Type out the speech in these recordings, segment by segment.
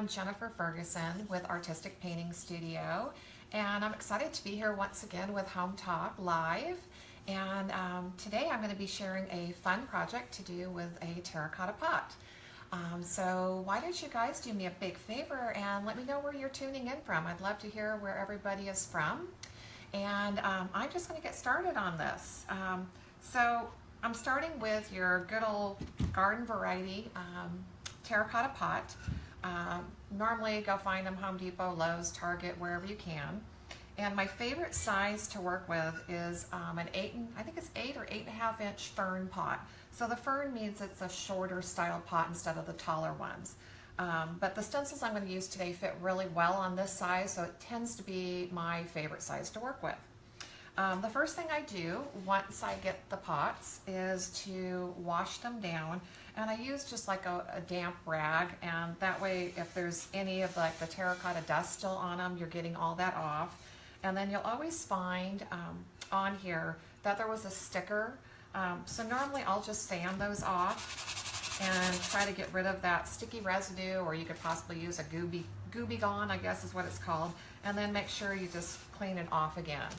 Jennifer Ferguson with Artistic Painting Studio, and I'm excited to be here once again with Hometalk Live. And today I'm going to be sharing a fun project to do with a terracotta pot. So why don't you guys do me a big favor and let me know where you're tuning in from. I'd love to hear where everybody is from. And I'm just going to get started on this. So I'm starting with your good old garden variety terracotta pot. Normally go find them Home Depot, Lowe's, Target, wherever you can. And my favorite size to work with is an 8 or 8.5 inch fern pot. So the fern means it's a shorter style pot instead of the taller ones. But the stencils I'm going to use today fit really well on this size, so it tends to be my favorite size to work with. The first thing I do once I get the pots is to wash them down, and I use just like a damp rag, and that way if there's any of like the terracotta dust still on them, you're getting all that off. And then you'll always find on here that there was a sticker, so normally I'll just sand those off and try to get rid of that sticky residue, or you could possibly use a Gooby Gone, I guess is what it's called, and then make sure you just clean it off again.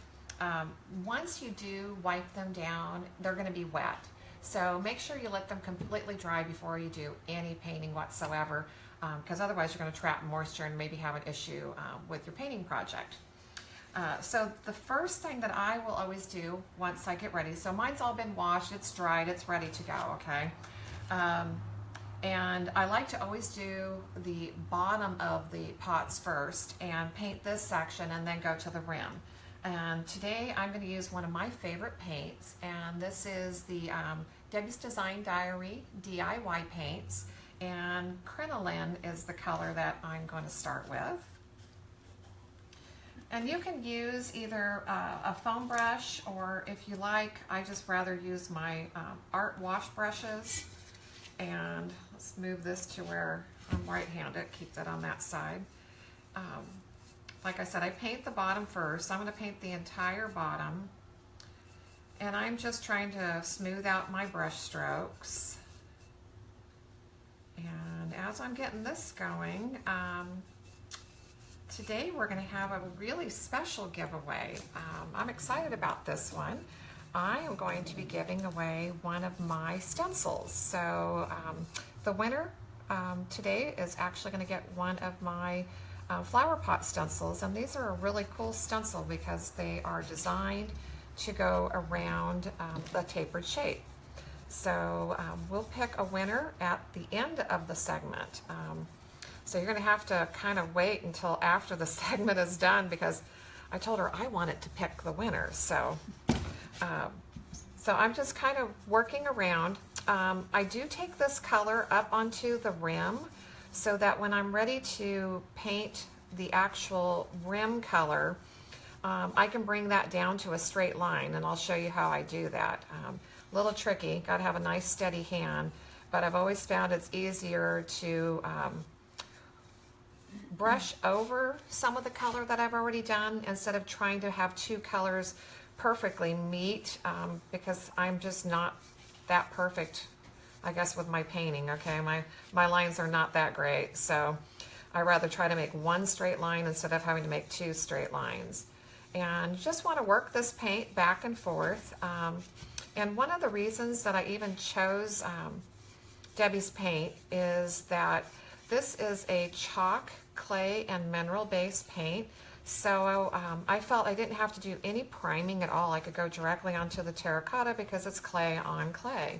Once you do wipe them down, they're going to be wet. So make sure you let them completely dry before you do any painting whatsoever, because otherwise you're going to trap moisture and maybe have an issue with your painting project. So the first thing that I will always do once I get ready, so mine's all been washed, it's dried, it's ready to go, okay? And I like to always do the bottom of the pots first and paint this section and then go to the rim. And today I'm going to use one of my favorite paints, and this is the Debbie's Design Diary DIY paints, and crinoline is the color that I'm going to start with. And you can use either a foam brush, or if you like, I just rather use my art wash brushes. And let's move this to where I'm right-handed, keep that on that side. Like I said, I paint the bottom first. I'm going to paint the entire bottom, and I'm just trying to smooth out my brush strokes. And as I'm getting this going, today we're going to have a really special giveaway. I'm excited about this one. I am going to be giving away one of my stencils. So the winner today is actually going to get one of my flower pot stencils, and these are a really cool stencil because they are designed to go around the tapered shape. So we'll pick a winner at the end of the segment. So you're going to have to kind of wait until after the segment is done, because I told her I wanted to pick the winner. So I'm just kind of working around. I do take this color up onto the rim so that when I'm ready to paint the actual rim color, I can bring that down to a straight line, and I'll show you how I do that. A little tricky, got to have a nice steady hand, but I've always found it's easier to brush over some of the color that I've already done instead of trying to have two colors perfectly meet, because I'm just not that perfect, I guess, with my painting, okay? My lines are not that great, so I rather try to make one straight line instead of having to make two straight lines. And just want to work this paint back and forth. And one of the reasons that I even chose Debbie's paint is that this is a chalk, clay, and mineral-based paint. So I felt I didn't have to do any priming at all. I could go directly onto the terracotta because it's clay on clay.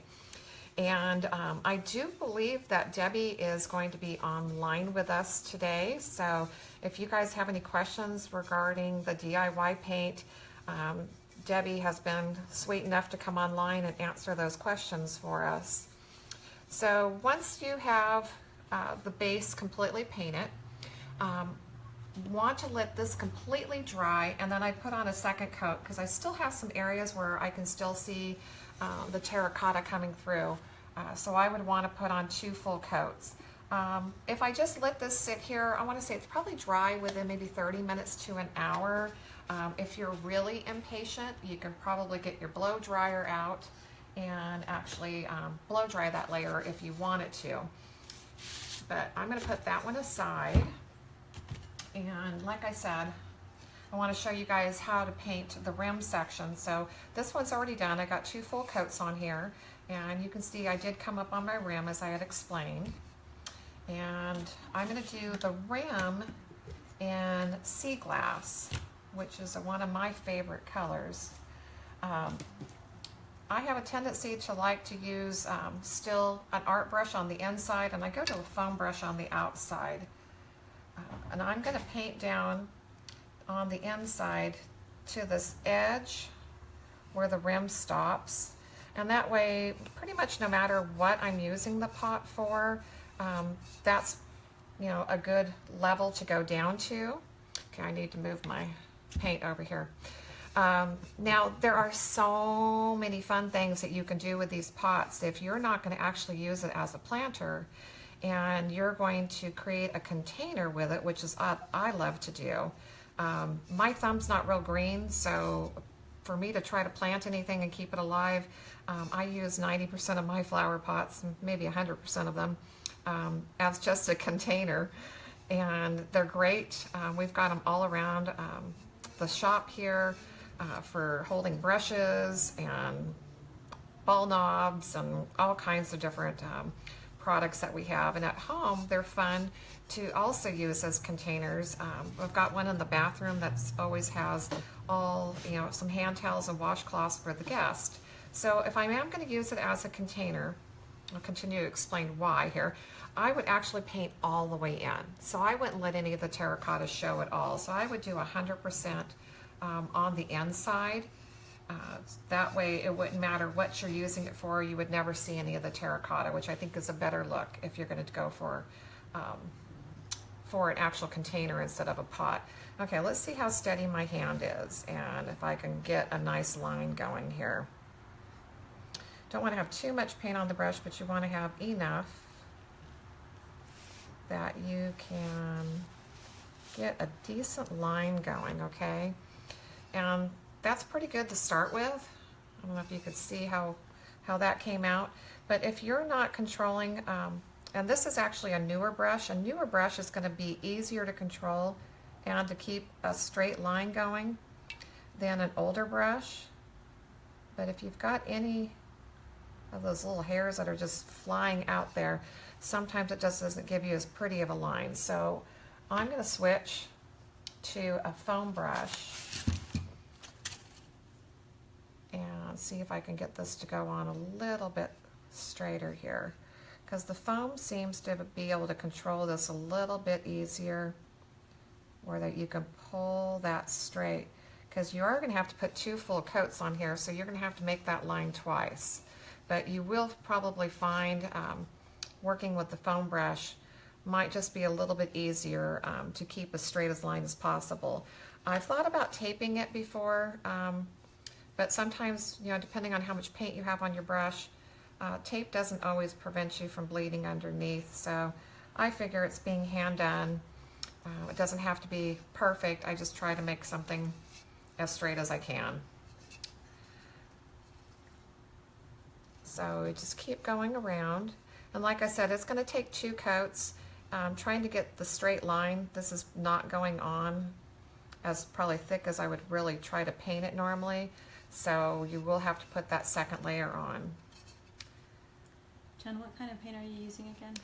And I do believe that Debbie is going to be online with us today. So if you guys have any questions regarding the DIY paint, Debbie has been sweet enough to come online and answer those questions for us. So once you have the base completely painted, want to let this completely dry, and then I put on a second coat because I still have some areas where I can still see the terracotta coming through. So I would want to put on 2 full coats. If I just let this sit here, I want to say it's probably dry within maybe 30 minutes to an hour. If you're really impatient, you can probably get your blow dryer out and actually blow dry that layer if you wanted to. but I'm going to put that one aside. And like I said, I want to show you guys how to paint the rim section. So this one's already done. I got 2 full coats on here, and you can see I did come up on my rim as I had explained. And I'm going to do the rim in sea glass, which is one of my favorite colors. I have a tendency to like to use still an art brush on the inside, and I go to a foam brush on the outside. And I'm going to paint down on the inside to this edge where the rim stops. And that way, pretty much no matter what I'm using the pot for, that's, you know, a good level to go down to. Okay, I need to move my paint over here. Now, there are so many fun things that you can do with these pots. If you're not going to actually use it as a planter, and you're going to create a container with it, which is I love to do. My thumb's not real green, so for me to try to plant anything and keep it alive, I use 90% of my flower pots, maybe 100% of them, as just a container. And they're great. We've got them all around the shop here for holding brushes and ball knobs and all kinds of different products that we have. And at home, they're fun to also use as containers. We've got one in the bathroom that always has all, you know, some hand towels and washcloths for the guest. So if I am going to use it as a container, I'll continue to explain why here. I would actually paint all the way in. So I wouldn't let any of the terracotta show at all. So I would do 100% on the inside. That way it wouldn't matter what you're using it for. You would never see any of the terracotta, which I think is a better look if you're going to go for an actual container instead of a pot. Okay, let's see how steady my hand is and if I can get a nice line going here. Don't want to have too much paint on the brush, but you want to have enough that you can get a decent line going, okay? And that's pretty good to start with. I don't know if you could see how that came out. But if you're not controlling, and this is actually a newer brush is going to be easier to control and to keep a straight line going than an older brush. But if you've got any of those little hairs that are just flying out there, sometimes it just doesn't give you as pretty of a line. So I'm going to switch to a foam brush and see if I can get this to go on a little bit straighter here, because the foam seems to be able to control this a little bit easier, where that you can pull that straight, because you are going to have to put 2 full coats on here, so you're going to have to make that line twice. But you will probably find working with the foam brush might just be a little bit easier to keep as straight as line as possible. I've thought about taping it before, but sometimes, you know, depending on how much paint you have on your brush, tape doesn't always prevent you from bleeding underneath. So I figure it's being hand done. It doesn't have to be perfect. I just try to make something as straight as I can. So we just keep going around. And like I said, it's going to take 2 coats. Trying to get the straight line. This is not going on as probably thick as I would really try to paint it normally. So you will have to put that second layer on. Jen, what kind of paint are you using again?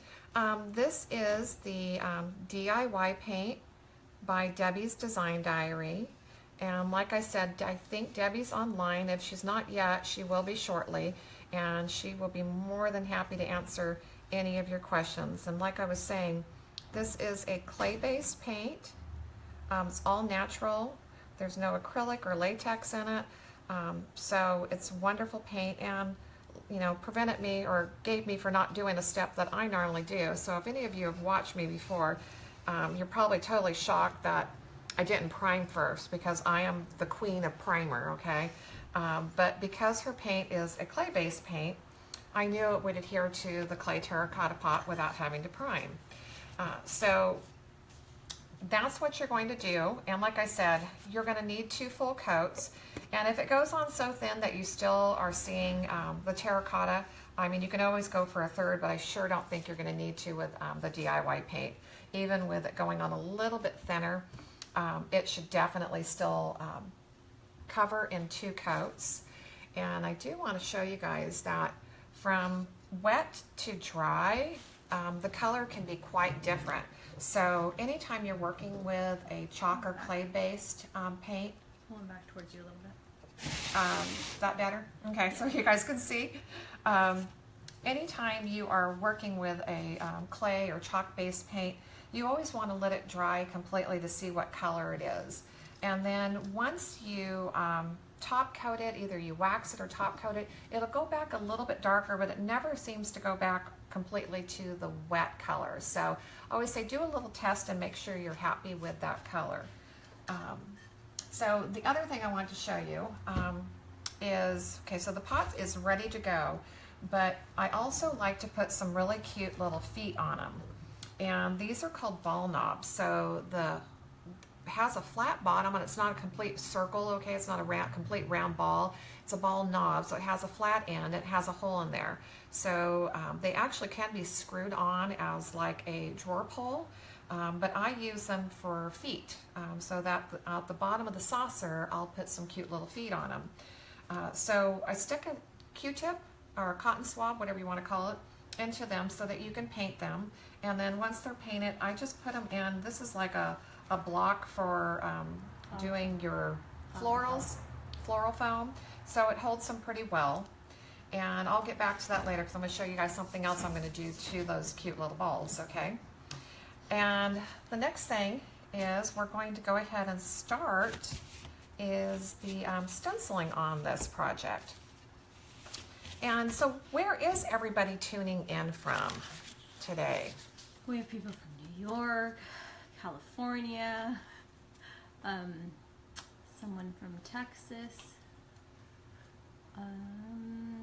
This is the DIY paint by Debbie's Design Diary. And like I said, I think Debbie's online. If she's not yet, she will be shortly. And she will be more than happy to answer any of your questions. And like I was saying, this is a clay-based paint. It's all natural. There's no acrylic or latex in it. So it's wonderful paint, and you know, prevented me or gave me for not doing a step that I normally do. So if any of you have watched me before, you're probably totally shocked that I didn't prime first, because I am the queen of primer, okay? But because her paint is a clay-based paint, I knew it would adhere to the clay terracotta pot without having to prime. So that's what you're going to do. And like I said, you're going to need 2 full coats. And if it goes on so thin that you still are seeing the terracotta, I mean, you can always go for a third, but I sure don't think you're going to need to with the DIY paint. Even with it going on a little bit thinner, it should definitely still cover in 2 coats. And I do want to show you guys that from wet to dry, the color can be quite different. So anytime you're working with a chalk or clay-based paint, Pull them back towards you a little bit. that better? Okay, so you guys can see. Anytime you are working with a clay or chalk-based paint, you always want to let it dry completely to see what color it is. And then once you top coat it, either you wax it or top coat it, it'll go back a little bit darker, but it never seems to go back completely to the wet color. So I always say do a little test and make sure you're happy with that color. So the other thing I want to show you is, okay, so the pot is ready to go, but I also like to put some really cute little feet on them. And these are called ball knobs. So the has a flat bottom and it's not a complete circle, okay? It's not a complete round ball. It's a ball knob, so it has a flat end, it has a hole in there. So they actually can be screwed on as like a drawer pull, but I use them for feet, so that at the bottom of the saucer, I'll put some cute little feet on them. So I stick a Q-tip or a cotton swab, whatever you want to call it, into them so that you can paint them. And then once they're painted, I just put them in, this is like a block for doing your floral foam, so it holds them pretty well. And I'll get back to that later because I'm going to show you guys something else I'm going to do to those cute little balls, okay? And the next thing is we're going to go ahead and start is the stenciling on this project. And so where is everybody tuning in from today? We have people from New York, California, someone from Texas.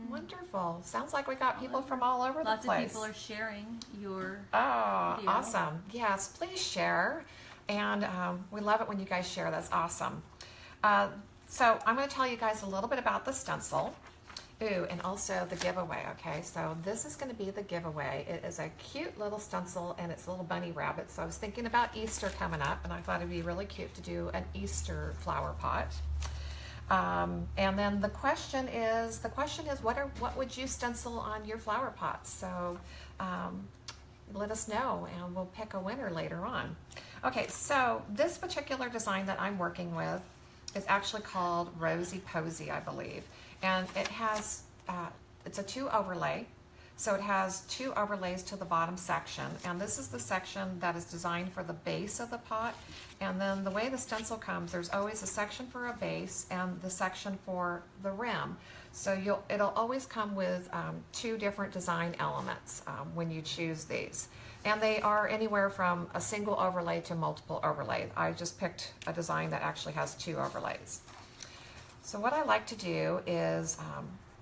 Wonderful. Sounds like we got people from all over the place. Lots of people are sharing your video. Awesome. Yes, please share. And we love it when you guys share. That's awesome. So I'm going to tell you guys a little bit about the stencil. Ooh, and also the giveaway, okay? So this is going to be the giveaway. It is a cute little stencil, and it's a little bunny rabbit. So I was thinking about Easter coming up, and I thought it'd be really cute to do an Easter flower pot. And then the question is what would you stencil on your flower pots? So let us know, and we'll pick a winner later on. Okay, so this particular design that I'm working with is actually called Rosy Posy, I believe. And it has, it's a 2 overlay. So it has 2 overlays to the bottom section. And this is the section that is designed for the base of the pot. And then the way the stencil comes, there's always a section for a base and the section for the rim. So it'll always come with 2 different design elements when you choose these. And they are anywhere from a single overlay to multiple overlays. I just picked a design that actually has 2 overlays. So what I like to do is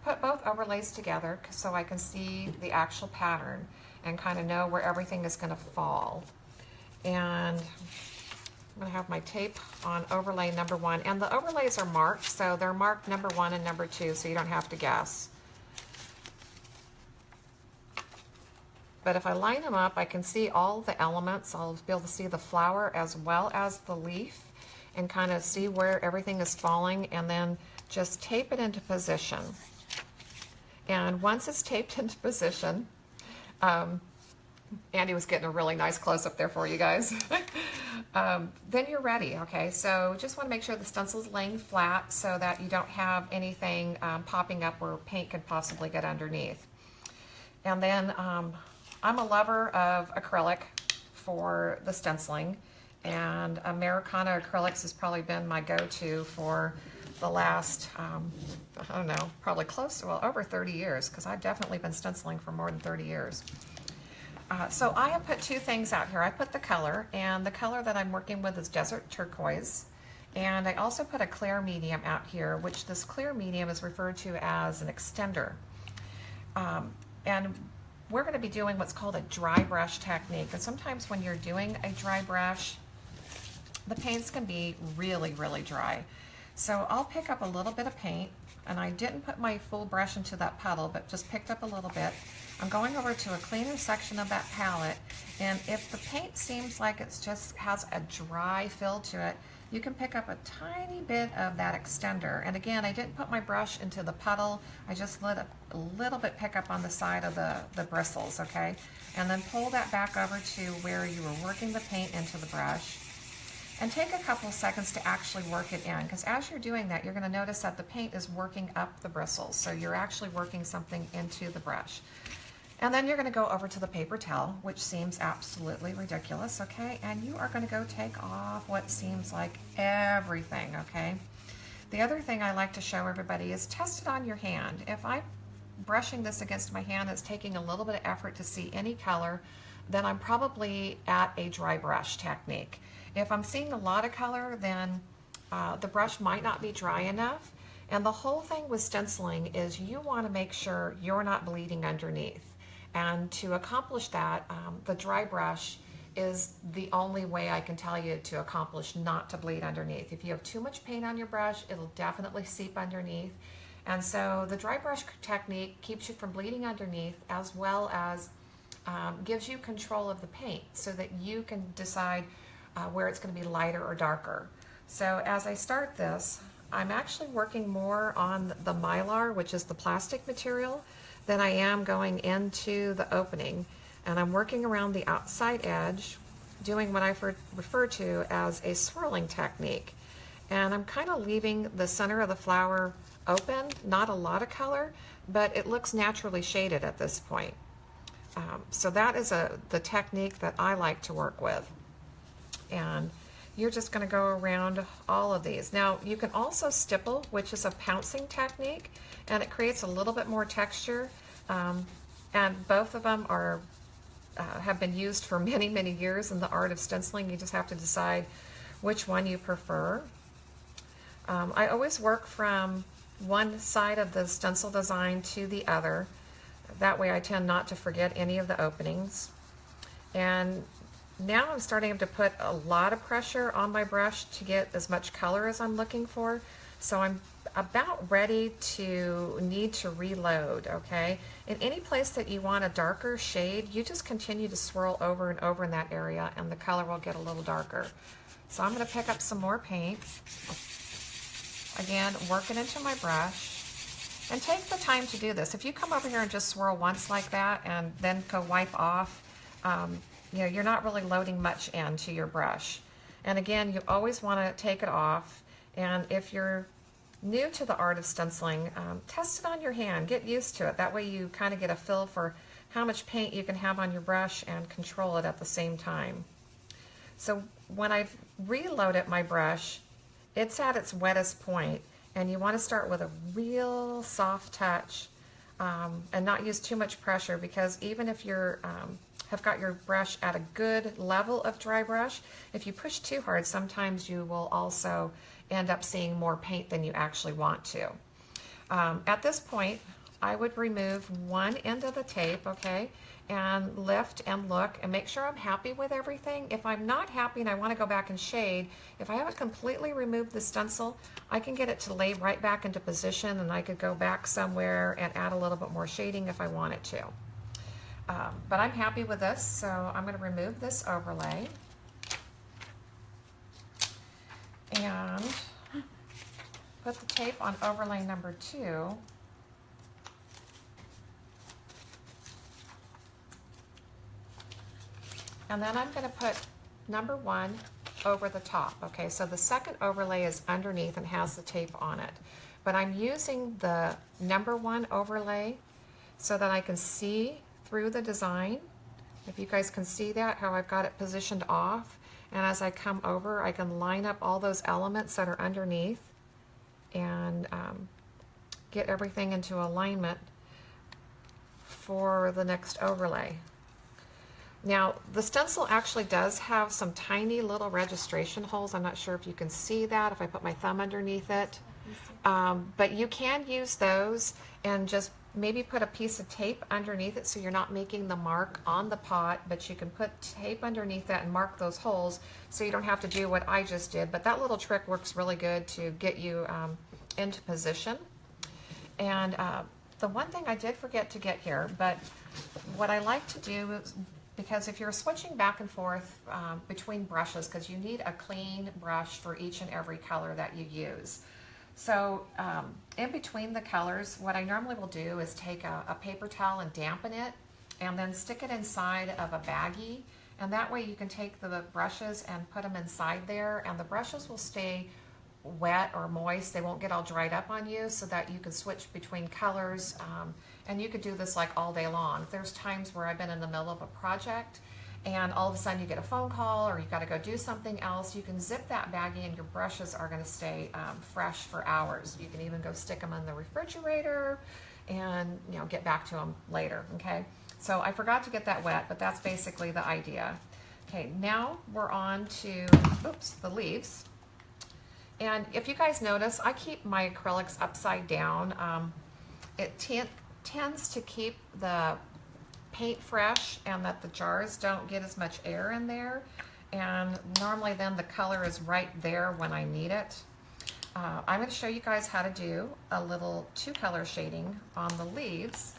put both overlays together so I can see the actual pattern and kind of know where everything is going to fall. And I'm going to have my tape on overlay number 1. And the overlays are marked, so they're marked number 1 and number 2, so you don't have to guess. But if I line them up, I can see all the elements. I'll be able to see the flower as well as the leaf and kind of see where everything is falling, and then just tape it into position. And once it's taped into position, Andy was getting a really nice close-up there for you guys. Then you're ready, okay? So just want to make sure the stencil's laying flat so that you don't have anything popping up where paint could possibly get underneath. And then I'm a lover of acrylic for the stenciling, and Americana acrylics has probably been my go-to for the last, I don't know, probably close to, well, over 30 years, because I've definitely been stenciling for more than 30 years. So I have put 2 things out here. I put the color, and the color that I'm working with is Desert Turquoise. And I also put a clear medium out here, which this clear medium is referred to as an extender. And we're going to be doing what's called a dry brush technique. And sometimes when you're doing a dry brush, the paints can be really, really dry. So I'll pick up a little bit of paint. And I didn't put my full brush into that puddle, but just picked up a little bit. I'm going over to a cleaner section of that palette, and if the paint seems like it's just has a dry feel to it, you can pick up a tiny bit of that extender. And again, I didn't put my brush into the puddle, I just let a little bit pick up on the side of the bristles, okay? And then pull that back over to where you were working the paint into the brush. And take a couple seconds to actually work it in, because as you're doing that, you're going to notice that the paint is working up the bristles, so you're actually working something into the brush. And then you're going to go over to the paper towel, which seems absolutely ridiculous, okay? And you are going to go take off what seems like everything, okay? The other thing I like to show everybody is test it on your hand. If I'm brushing this against my hand, it's taking a little bit of effort to see any color, then I'm probably at a dry brush technique. If I'm seeing a lot of color, then the brush might not be dry enough. And the whole thing with stenciling is you want to make sure you're not bleeding underneath. And to accomplish that, the dry brush is the only way I can tell you to accomplish not to bleed underneath. If you have too much paint on your brush, it'll definitely seep underneath. And so the dry brush technique keeps you from bleeding underneath, as well as gives you control of the paint so that you can decide where it's going to be lighter or darker. So as I start this, I'm actually working more on the mylar, which is the plastic material, than I am going into the opening. And I'm working around the outside edge, doing what I refer to as a swirling technique. And I'm kind of leaving the center of the flower open, not a lot of color, but it looks naturally shaded at this point. So that is the technique that I like to work with. And you're just going to go around all of these. Now you can also stipple, which is a pouncing technique, and it creates a little bit more texture. And both of them are have been used for many, many years in the art of stenciling. You just have to decide which one you prefer. I always work from one side of the stencil design to the other. That way I tend not to forget any of the openings. And now I'm starting to put a lot of pressure on my brush to get as much color as I'm looking for. So I'm about ready to need to reload, okay? In any place that you want a darker shade, you just continue to swirl over and over in that area and the color will get a little darker. So I'm going to pick up some more paint. Again, work it into my brush. And take the time to do this. If you come over here and just swirl once like that and then go wipe off, you know, you're not really loading much into your brush. And again, you always want to take it off. And if you're new to the art of stenciling, test it on your hand, get used to it. That way you kind of get a feel for how much paint you can have on your brush and control it at the same time. So when I've reloaded my brush, it's at its wettest point, and you want to start with a real soft touch and not use too much pressure, because even if you're have got your brush at a good level of dry brush, if you push too hard, sometimes you will also end up seeing more paint than you actually want to. At this point, I would remove one end of the tape, okay, and lift and look and make sure I'm happy with everything. If I'm not happy and I want to go back and shade, if I haven't completely removed the stencil, I can get it to lay right back into position, and I could go back somewhere and add a little bit more shading if I wanted to. But I'm happy with this, so I'm going to remove this overlay and put the tape on overlay number 2. And then I'm going to put number 1 over the top. Okay, so the second overlay is underneath and has the tape on it. But I'm using the number 1 overlay so that I can see through the design. If you guys can see that, how I've got it positioned off. And as I come over, I can line up all those elements that are underneath and get everything into alignment for the next overlay. Now, the stencil actually does have some tiny little registration holes. I'm not sure if you can see that if I put my thumb underneath it. But you can use those and just maybe put a piece of tape underneath it so you're not making the mark on the pot, but you can put tape underneath that and mark those holes so you don't have to do what I just did. But that little trick works really good to get you into position. And the one thing I did forget to get here, but what I like to do is, because if you're switching back and forth between brushes, because you need a clean brush for each and every color that you use. So in between the colors, what I normally will do is take a paper towel and dampen it, and then stick it inside of a baggie. And that way you can take the brushes and put them inside there, and the brushes will stay wet or moist. They won't get all dried up on you, so that you can switch between colors. And you could do this like all day long. There's times where I've been in the middle of a project and all of a sudden you get a phone call or you've got to go do something else. You can zip that baggie and your brushes are going to stay fresh for hours. You can even go stick them in the refrigerator and get back to them later. Okay, so I forgot to get that wet, but that's basically the idea. Okay, now we're on to the leaves. And if you guys notice, I keep my acrylics upside down. It tends to keep the paint fresh and that the jars don't get as much air in there. And normally then the color is right there when I need it. I'm going to show you guys how to do a little 2-color shading on the leaves.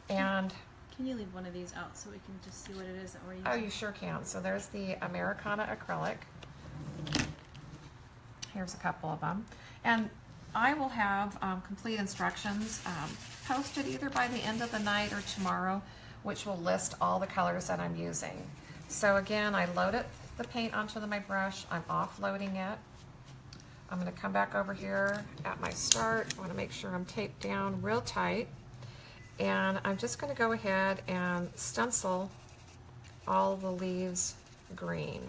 And can you leave one of these out so we can just see what it is that we're using? oh, you sure can. So there's the Americana acrylic. Here's a couple of them. And I will have complete instructions posted either by the end of the night or tomorrow, which will list all the colors that I'm using. So again, I loaded the paint onto my brush. I'm offloading it. I'm going to come back over here at my start. I want to make sure I'm taped down real tight. And I'm just going to go ahead and stencil all the leaves green.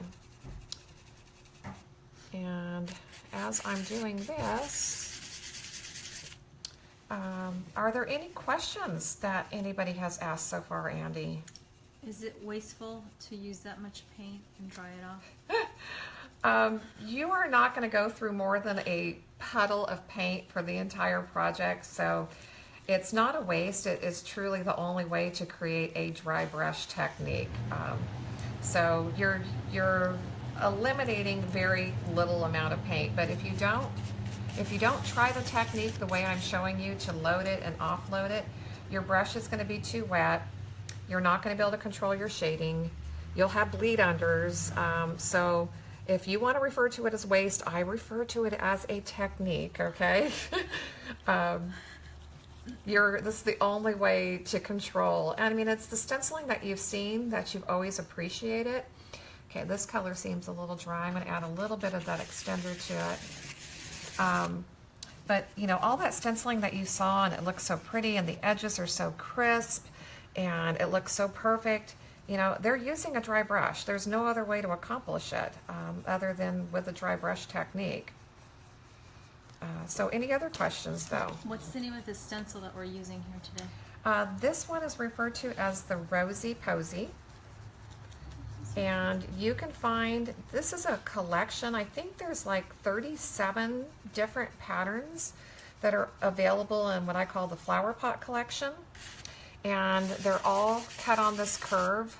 And as I'm doing this, are there any questions that anybody has asked so far, Andy? Is it wasteful to use that much paint and dry it off? You are not going to go through more than a puddle of paint for the entire project, so it's not a waste. It is truly the only way to create a dry brush technique. So you're eliminating very little amount of paint, but if you don't try the technique the way I'm showing you to load it and offload it, your brush is going to be too wet. You're not going to be able to control your shading. You'll have bleed unders. So if you want to refer to it as waste, I refer to it as a technique, okay? This is the only way to control. And I mean, it's the stenciling that you've seen that you've always appreciated. Okay, this color seems a little dry. I'm going to add a little bit of that extender to it. But all that stenciling that you saw, and it looks so pretty, and the edges are so crisp, and it looks so perfect. They're using a dry brush. There's no other way to accomplish it other than with a dry brush technique. So any other questions, though? What's the name of the stencil that we're using here today? This one is referred to as the Rosy Posy. And you can find, this is a collection, I think there's like 37 different patterns that are available in what I call the flower pot collection. And they're all cut on this curve.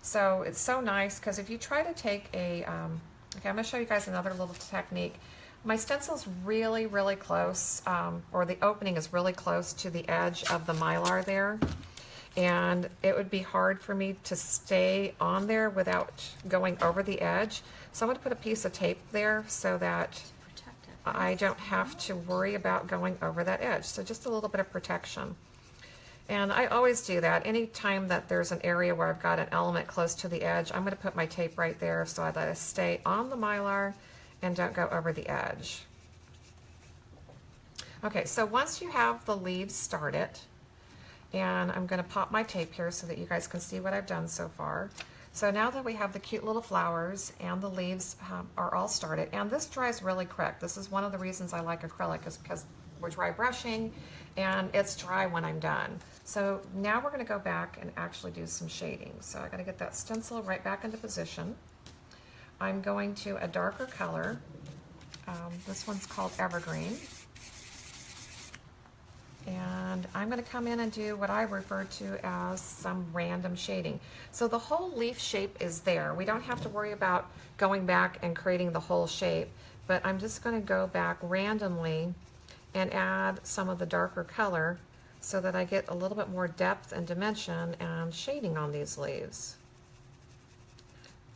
So it's so nice, because if you try to take okay, I'm going to show you guys another little technique. My stencil's really, really close, or the opening is really close to the edge of the Mylar there. And it would be hard for me to stay on there without going over the edge. So I'm going to put a piece of tape there so that I don't have to worry about going over that edge. So just a little bit of protection. And I always do that. Anytime that there's an area where I've got an element close to the edge, I'm going to put my tape right there so I let it stay on the Mylar and don't go over the edge. Okay, so once you have the leaves started, and I'm going to pop my tape here so that you guys can see what I've done so far. So now that we have the cute little flowers and the leaves are all started, and this dries really quick. This is one of the reasons I like acrylic, is because we're dry brushing and it's dry when I'm done. So now we're going to go back and actually do some shading. So I got to get that stencil right back into position. I'm going to a darker color. This one's called Evergreen. And I'm going to come in and do what I refer to as some random shading. So the whole leaf shape is there. We don't have to worry about going back and creating the whole shape, but I'm just going to go back randomly and add some of the darker color so that I get a little bit more depth and dimension and shading on these leaves.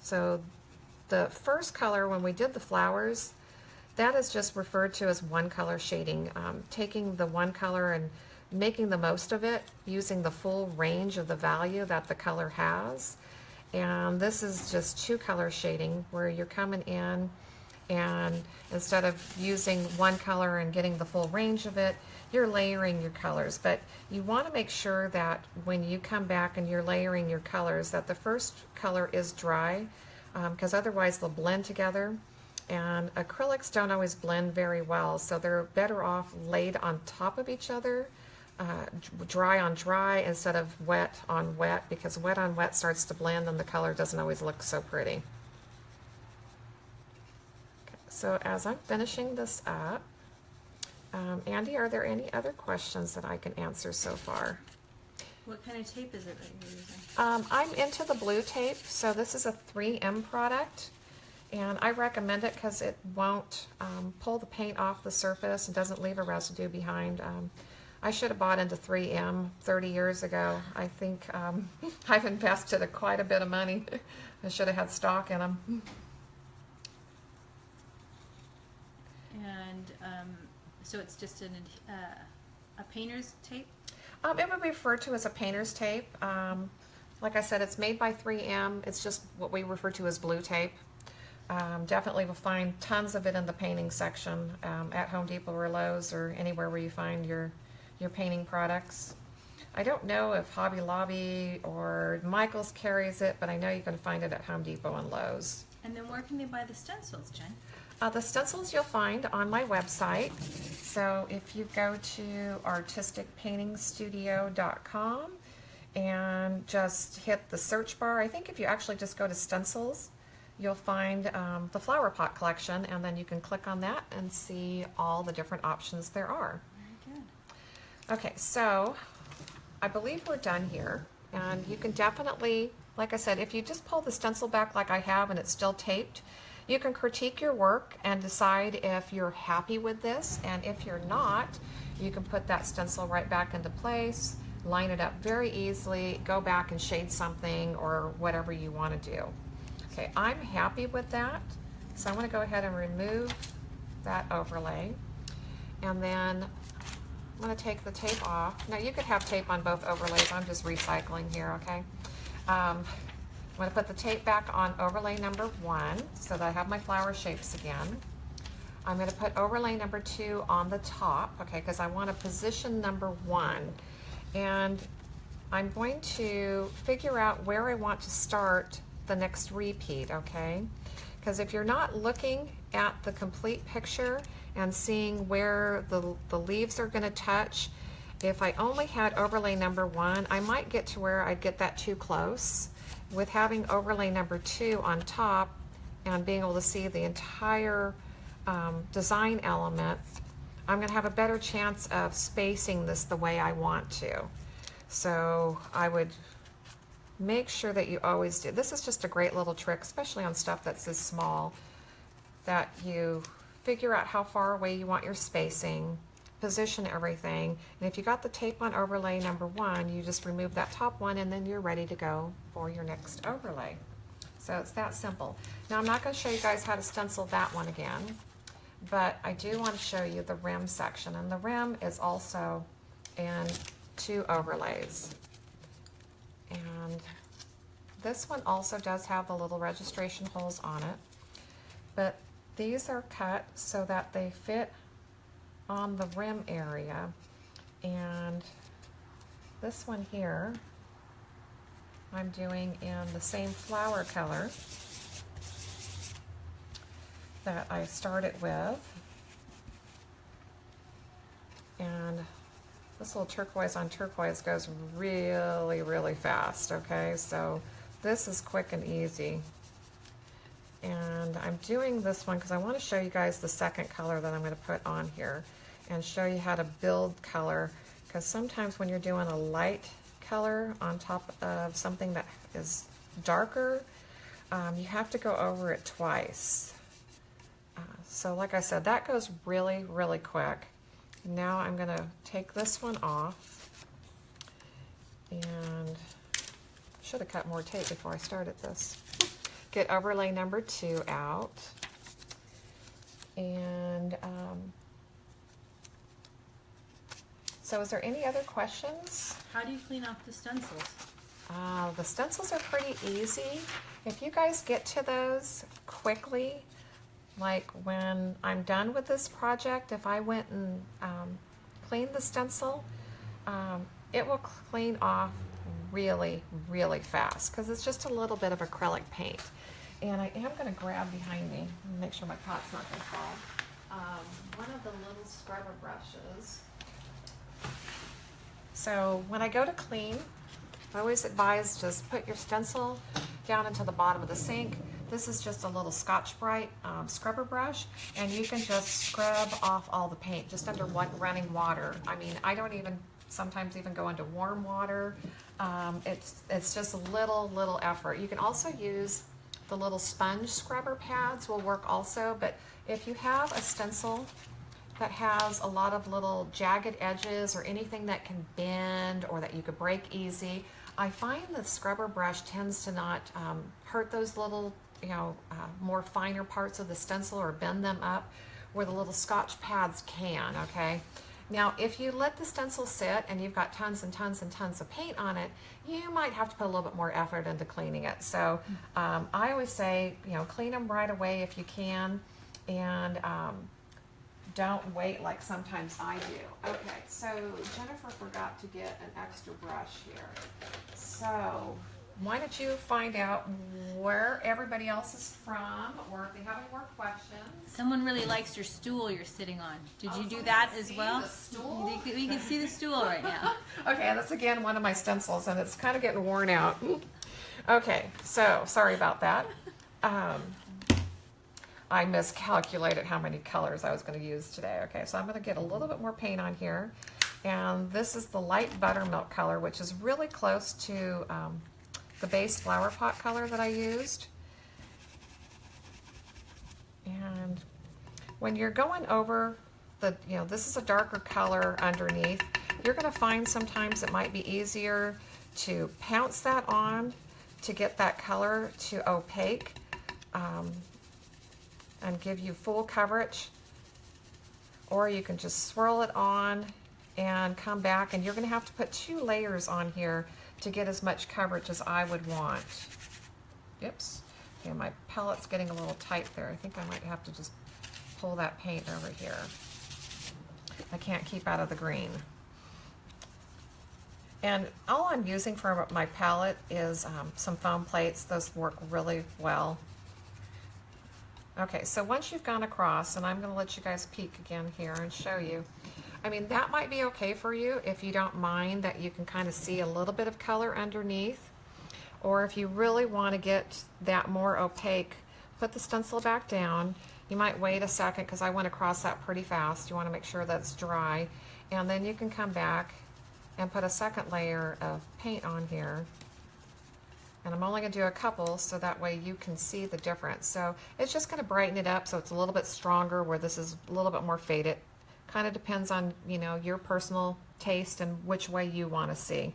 So the first color, when we did the flowers, that is just referred to as one color shading, taking the one color and making the most of it, using the full range of the value that the color has. And this is just two color shading, where you're coming in and instead of using one color and getting the full range of it, you're layering your colors. But you want to make sure that when you come back and you're layering your colors, that the first color is dry, because otherwise they'll blend together. And acrylics don't always blend very well, so they're better off laid on top of each other, dry on dry instead of wet on wet, because wet on wet starts to blend and the color doesn't always look so pretty. Okay, so as I'm finishing this up, Andy, are there any other questions that I can answer so far? What kind of tape is it that you're using? I'm into the blue tape, so this is a 3M product. And I recommend it because it won't pull the paint off the surface and doesn't leave a residue behind. I should have bought into 3M 30 years ago. I think I've invested quite a bit of money. I should have had stock in them. And so it's just a painter's tape? It would be referred to as a painter's tape. Like I said, it's made by 3M. It's just what we refer to as blue tape. Definitely will find tons of it in the painting section at Home Depot or Lowe's or anywhere where you find your painting products. I don't know if Hobby Lobby or Michael's carries it, but I know you can find it at Home Depot and Lowe's. And then where can they buy the stencils, Jen? The stencils you'll find on my website. So if you go to artisticpaintingstudio.com and just hit the search bar, I think if you actually just go to stencils, you'll find the flower pot collection, and then you can click on that and see all the different options there are. Very good. Okay, so I believe we're done here, and you can definitely, like I said, if you just pull the stencil back like I have and it's still taped, you can critique your work and decide if you're happy with this, and if you're not, you can put that stencil right back into place, line it up very easily, go back and shade something or whatever you want to do. Okay, I'm happy with that, so I'm going to go ahead and remove that overlay, and then I'm going to take the tape off. Now you could have tape on both overlays, I'm just recycling here, okay? I'm going to put the tape back on overlay number 1 so that I have my flower shapes again. I'm going to put overlay number 2 on the top, okay, because I want to position number 1, and I'm going to figure out where I want to start the next repeat, okay? Because if you're not looking at the complete picture and seeing where the leaves are going to touch, if I only had overlay number 1, I might get to where I'd get that too close. With having overlay number 2 on top and being able to see the entire design element, I'm going to have a better chance of spacing this the way I want to. So I would make sure that you always do. This is just a great little trick, especially on stuff that's this small, that you figure out how far away you want your spacing, position everything, and if you got the tape on overlay number 1, you just remove that top one and then you're ready to go for your next overlay. So it's that simple. Now I'm not going to show you guys how to stencil that one again, but I do want to show you the rim section, and the rim is also in 2 overlays. And this one also does have the little registration holes on it, but these are cut so that they fit on the rim area. And this one here I'm doing in the same flower color that I started with, and this little turquoise on turquoise goes really, really fast, okay? So this is quick and easy. And I'm doing this one because I want to show you guys the second color that I'm going to put on here and show you how to build color, because sometimes when you're doing a light color on top of something that is darker, you have to go over it twice. So like I said, that goes really, really quick. Now I'm going to take this one off, and should have cut more tape before I started this. Get overlay number 2 out, and so is there any other questions? How do you clean off the stencils? The stencils are pretty easy. If you guys get to those quickly, like when I'm done with this project, if I went and cleaned the stencil, it will clean off really, really fast because it's just a little bit of acrylic paint. And I am going to grab behind me and make sure my pot's not going to fall. One of the little scrubber brushes. So when I go to clean, I always advise just put your stencil down into the bottom of the sink. This is just a little Scotch-Brite scrubber brush, and you can just scrub off all the paint just under running water. I mean, I don't even sometimes even go into warm water. It's just a little effort. You can also use the little sponge scrubber pads will work also, but if you have a stencil that has a lot of little jagged edges or anything that can bend or that you could break easy, I find the scrubber brush tends to not hurt those little, more finer parts of the stencil or bend them up where the little Scotch pads can, okay? Now, if you let the stencil sit and you've got tons and tons and tons of paint on it, you might have to put a little bit more effort into cleaning it. So I always say, clean them right away if you can, and don't wait like sometimes I do. Okay, so Jennifer forgot to get an extra brush here. So why don't you find out where everybody else is from, or if they have any more questions. Someone really likes your stool you're sitting on. Did you do that as well? The stool? We can see the stool right now. Okay, that's again one of my stencils, and it's kind of getting worn out. Okay, so sorry about that. I miscalculated how many colors I was going to use today. Okay, so I'm going to get a little bit more paint on here. And this is the light buttermilk color, which is really close to the base flower pot color that I used. And when you're going over the, this is a darker color underneath, you're going to find sometimes it might be easier to pounce that on to get that color to opaque. And give you full coverage, or you can just swirl it on and come back, and you're going to have to put 2 layers on here to get as much coverage as I would want. Oops. Okay, my palette's getting a little tight there. I think I might have to just pull that paint over here. I can't keep out of the green. And all I'm using for my palette is some foam plates. Those work really well. Okay, so once you've gone across, and I'm going to let you guys peek again here and show you. I mean, that might be okay for you if you don't mind that you can kind of see a little bit of color underneath. Or if you really want to get that more opaque, put the stencil back down. You might wait a second because I went across that pretty fast. You want to make sure that's dry. And then you can come back and put a second layer of paint on here. And I'm only going to do a couple so that way you can see the difference. So it's just going to brighten it up so it's a little bit stronger where this is a little bit more faded. Kind of depends on, your personal taste and which way you want to see.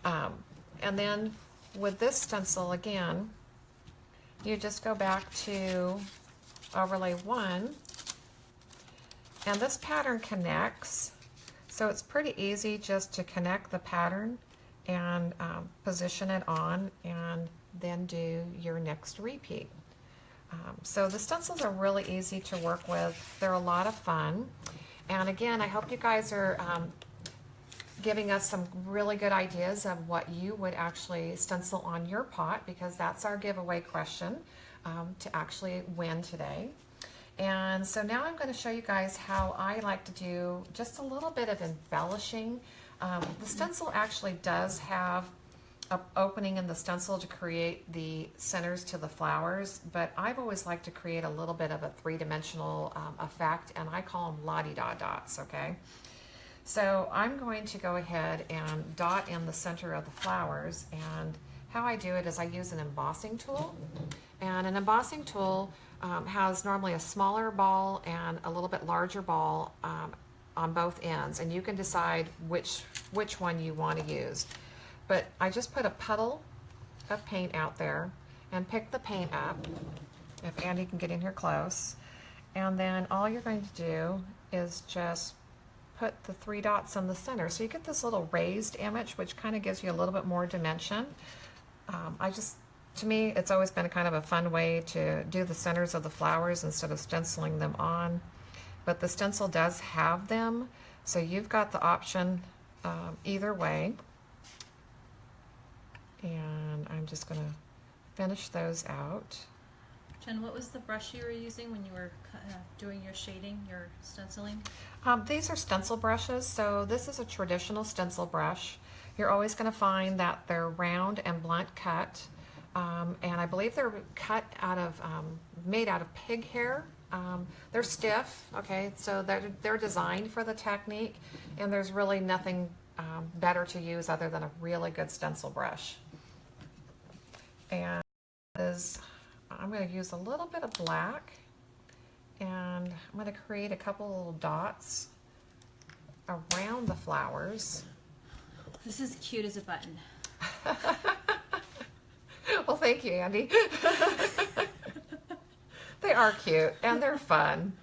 And then with this stencil again, you just go back to overlay 1. And this pattern connects. So it's pretty easy just to connect the pattern and position it on, and then do your next repeat. So the stencils are really easy to work with. They're a lot of fun. And again, I hope you guys are giving us some really good ideas of what you would actually stencil on your pot, because that's our giveaway question to actually win today. And so now I'm going to show you guys how I like to do just a little bit of embellishing. The stencil actually does have an opening in the stencil to create the centers to the flowers, but I've always liked to create a little bit of a 3-dimensional effect, and I call them la-di-da dots, okay? So I'm going to go ahead and dot in the center of the flowers, and how I do it is I use an embossing tool, and an embossing tool has normally a smaller ball and a little bit larger ball on both ends, and you can decide which one you want to use. But I just put a puddle of paint out there and pick the paint up, if Andy can get in here close. And then all you're going to do is just put the 3 dots in the center. So you get this little raised image, which kind of gives you a little bit more dimension. To me, it's always been kind of a fun way to do the centers of the flowers instead of stenciling them on. But the stencil does have them, so you've got the option either way. And I'm just going to finish those out. Jen, what was the brush you were using when you were doing your shading, your stenciling? These are stencil brushes, so this is a traditional stencil brush. You're always going to find that they're round and blunt cut. And I believe they're cut out of, made out of pig hair. They're stiff, okay, so they're designed for the technique, and there's really nothing better to use other than a really good stencil brush. And I'm going to use a little bit of black, and I'm going to create a couple little dots around the flowers. This is cute as a button. Well, thank you, Andy. They are cute and they're fun.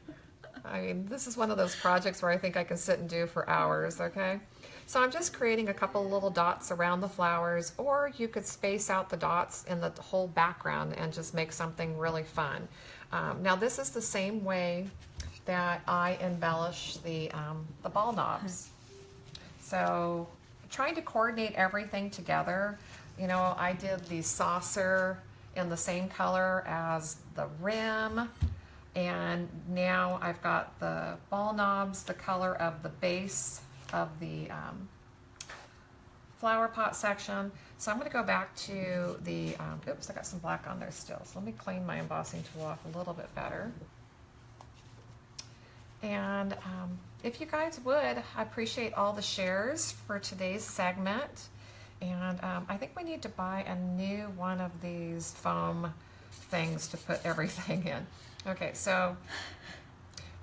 I mean, this is one of those projects where I think I can sit and do for hours, okay? So I'm just creating a couple little dots around the flowers, or you could space out the dots in the whole background and just make something really fun. Now this is the same way that I embellish the ball knobs. So trying to coordinate everything together. You know, I did the saucer in the same color as the rim, and now I've got the ball knobs the color of the base of the flower pot section. So I'm going to go back to the, oops, I got some black on there still, so let me clean my embossing tool off a little bit better. And if you guys would, I appreciate all the shares for today's segment. And I think we need to buy a new one of these foam things to put everything in. Okay, so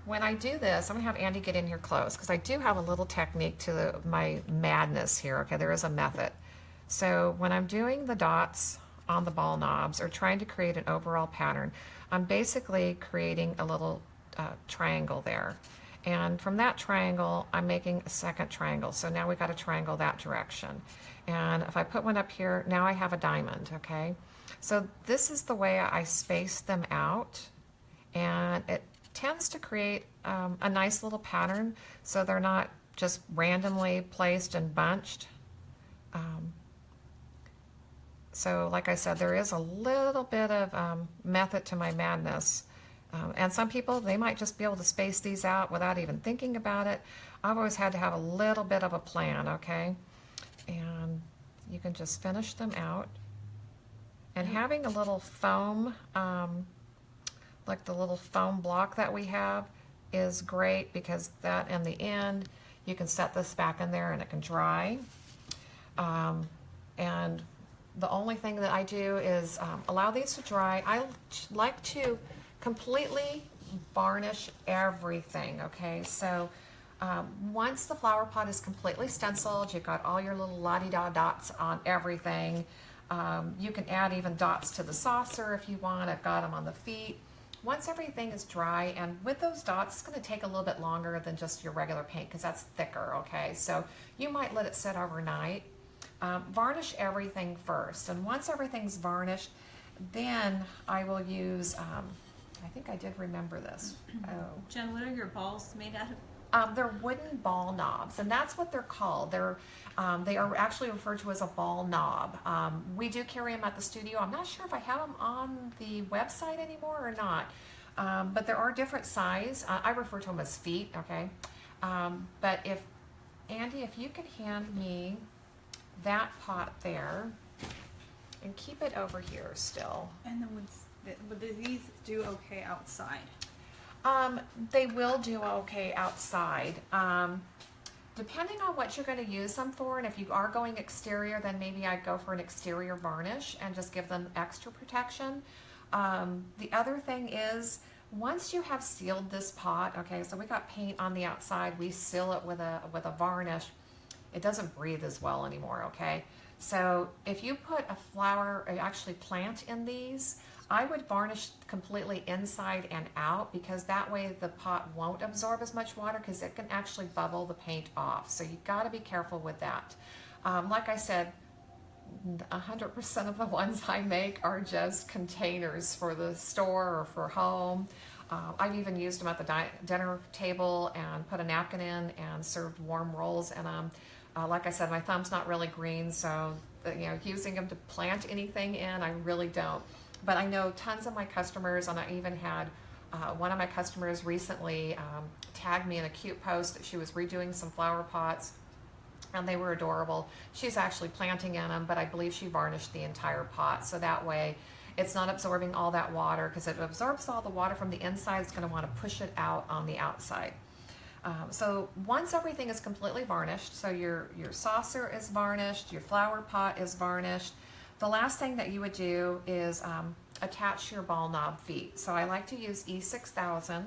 when I do this, I'm gonna have Andy get in here close, because I do have a little technique to my madness here. Okay, there is a method. So when I'm doing the dots on the ball knobs or trying to create an overall pattern, I'm basically creating a little triangle there. And from that triangle, I'm making a second triangle. So now we got a triangle that direction. And if I put one up here, now I have a diamond, okay? So this is the way I space them out. And it tends to create a nice little pattern, so they're not just randomly placed and bunched. So like I said, there is a little bit of method to my madness. And some people, they might just be able to space these out without even thinking about it. I've always had to have a little bit of a plan, okay? And you can just finish them out. And having a little foam, like the little foam block that we have, is great, because that in the end, you can set this back in there and it can dry. And the only thing that I do is allow these to dry. I like to completely varnish everything, okay? So once the flower pot is completely stenciled, you've got all your little la-di-da dots on everything. You can add even dots to the saucer if you want. I've got them on the feet. Once everything is dry, and with those dots, it's going to take a little bit longer than just your regular paint, because that's thicker, okay? So you might let it sit overnight. Varnish everything first, and once everything's varnished, then I will use, I think I did remember this. Oh. Jen, what are your balls made out of? They're wooden ball knobs, and that's what they're called. They are actually referred to as a ball knob. We do carry them at the studio. I'm not sure if I have them on the website anymore or not, but there are different size. I refer to them as feet, okay? But if, Andy, if you could hand me that pot there and keep it over here still. And then would these do okay outside? They will do okay outside. Depending on what you're going to use them for, and if you are going exterior, then maybe I'd go for an exterior varnish and just give them extra protection. The other thing is, Once you have sealed this pot, okay, so we got paint on the outside, we seal it with a varnish. It doesn't breathe as well anymore, okay? So if you put a flower, or actually plant in these, I would varnish completely inside and out, because that way the pot won't absorb as much water, because it can actually bubble the paint off. So you got to be careful with that. Like I said, 100% of the ones I make are just containers for the store or for home. I've even used them at the dinner table and put a napkin in and served warm rolls in them. Like I said, my thumb's not really green, so using them to plant anything in, I really don't. But I know tons of my customers, and I even had one of my customers recently tagged me in a cute post that she was redoing some flower pots, and they were adorable. She's actually planting in them, but I believe she varnished the entire pot, so that way it's not absorbing all that water, because if it absorbs all the water from the inside, it's going to want to push it out on the outside. So once everything is completely varnished, so your saucer is varnished, your flower pot is varnished, the last thing that you would do is attach your ball knob feet. So I like to use E6000,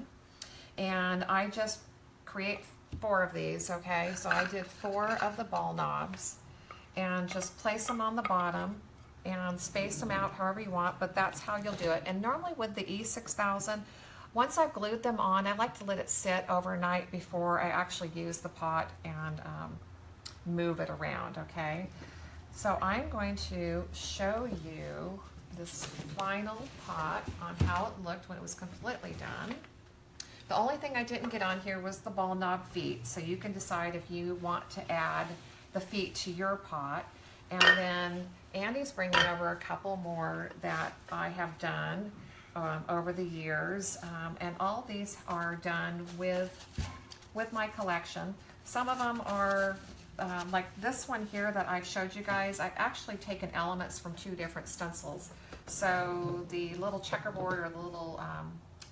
and I just create 4 of these, okay? So I did 4 of the ball knobs, and just place them on the bottom and space them out however you want, but that's how you'll do it. And normally with the E6000, once I've glued them on, I like to let it sit overnight before I actually use the pot and move it around, okay? So I'm going to show you this final pot on how it looked when it was completely done. The only thing I didn't get on here was the ball knob feet, so you can decide if you want to add the feet to your pot. And then Andy's bringing over a couple more that I have done over the years, and all these are done with my collection. Some of them are like this one here that I've showed you guys. I've actually taken elements from 2 different stencils. So the little checkerboard, or the little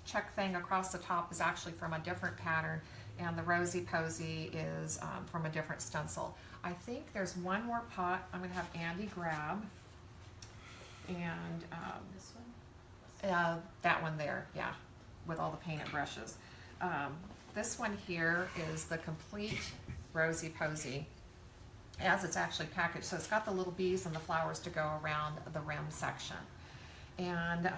check thing across the top, is actually from a different pattern, and the Rosy Posy is from a different stencil. I think there's one more pot I'm going to have Andy grab, and This one? that one there, yeah, with all the painted brushes. This one here is the complete Rosy Posy, as it's actually packaged. So it's got the little bees and the flowers to go around the rim section. And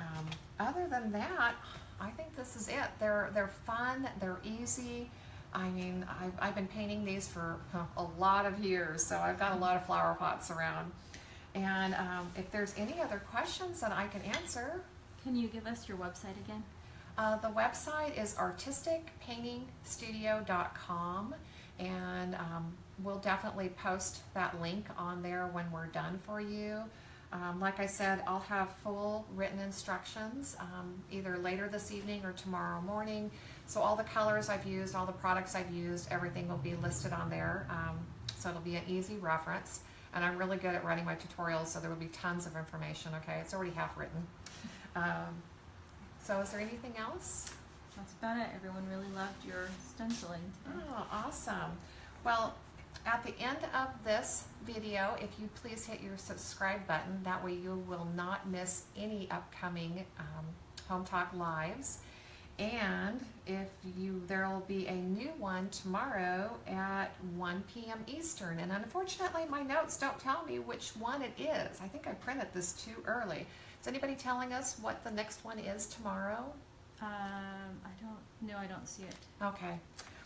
other than that, I think this is it. They're fun, they're easy. I mean, I've been painting these for a lot of years, so I've got a lot of flower pots around. And if there's any other questions that I can answer. Can you give us your website again? The website is artisticpaintingstudio.com, and we'll definitely post that link on there when we're done for you. Like I said, I'll have full written instructions either later this evening or tomorrow morning. So all the colors I've used, all the products I've used, everything will be listed on there. So it'll be an easy reference. And I'm really good at writing my tutorials, so there will be tons of information, okay? It's already half written. So is there anything else? That's about it. Everyone really loved your stenciling today. Oh, awesome. Well, at the end of this video, if you please hit your subscribe button, that way you will not miss any upcoming Hometalk lives. And there will be a new one tomorrow at 1 p.m. Eastern. And unfortunately, my notes don't tell me which one it is. I think I printed this too early. Is anybody telling us what the next one is tomorrow? I don't see it. Okay.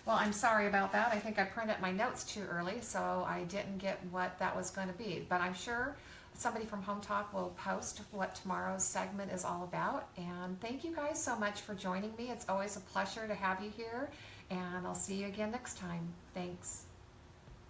Well, I'm sorry about that. I think I printed my notes too early, so I didn't get what that was going to be. But I'm sure somebody from Hometalk will post what tomorrow's segment is all about. And thank you guys so much for joining me. It's always a pleasure to have you here. And I'll see you again next time. Thanks.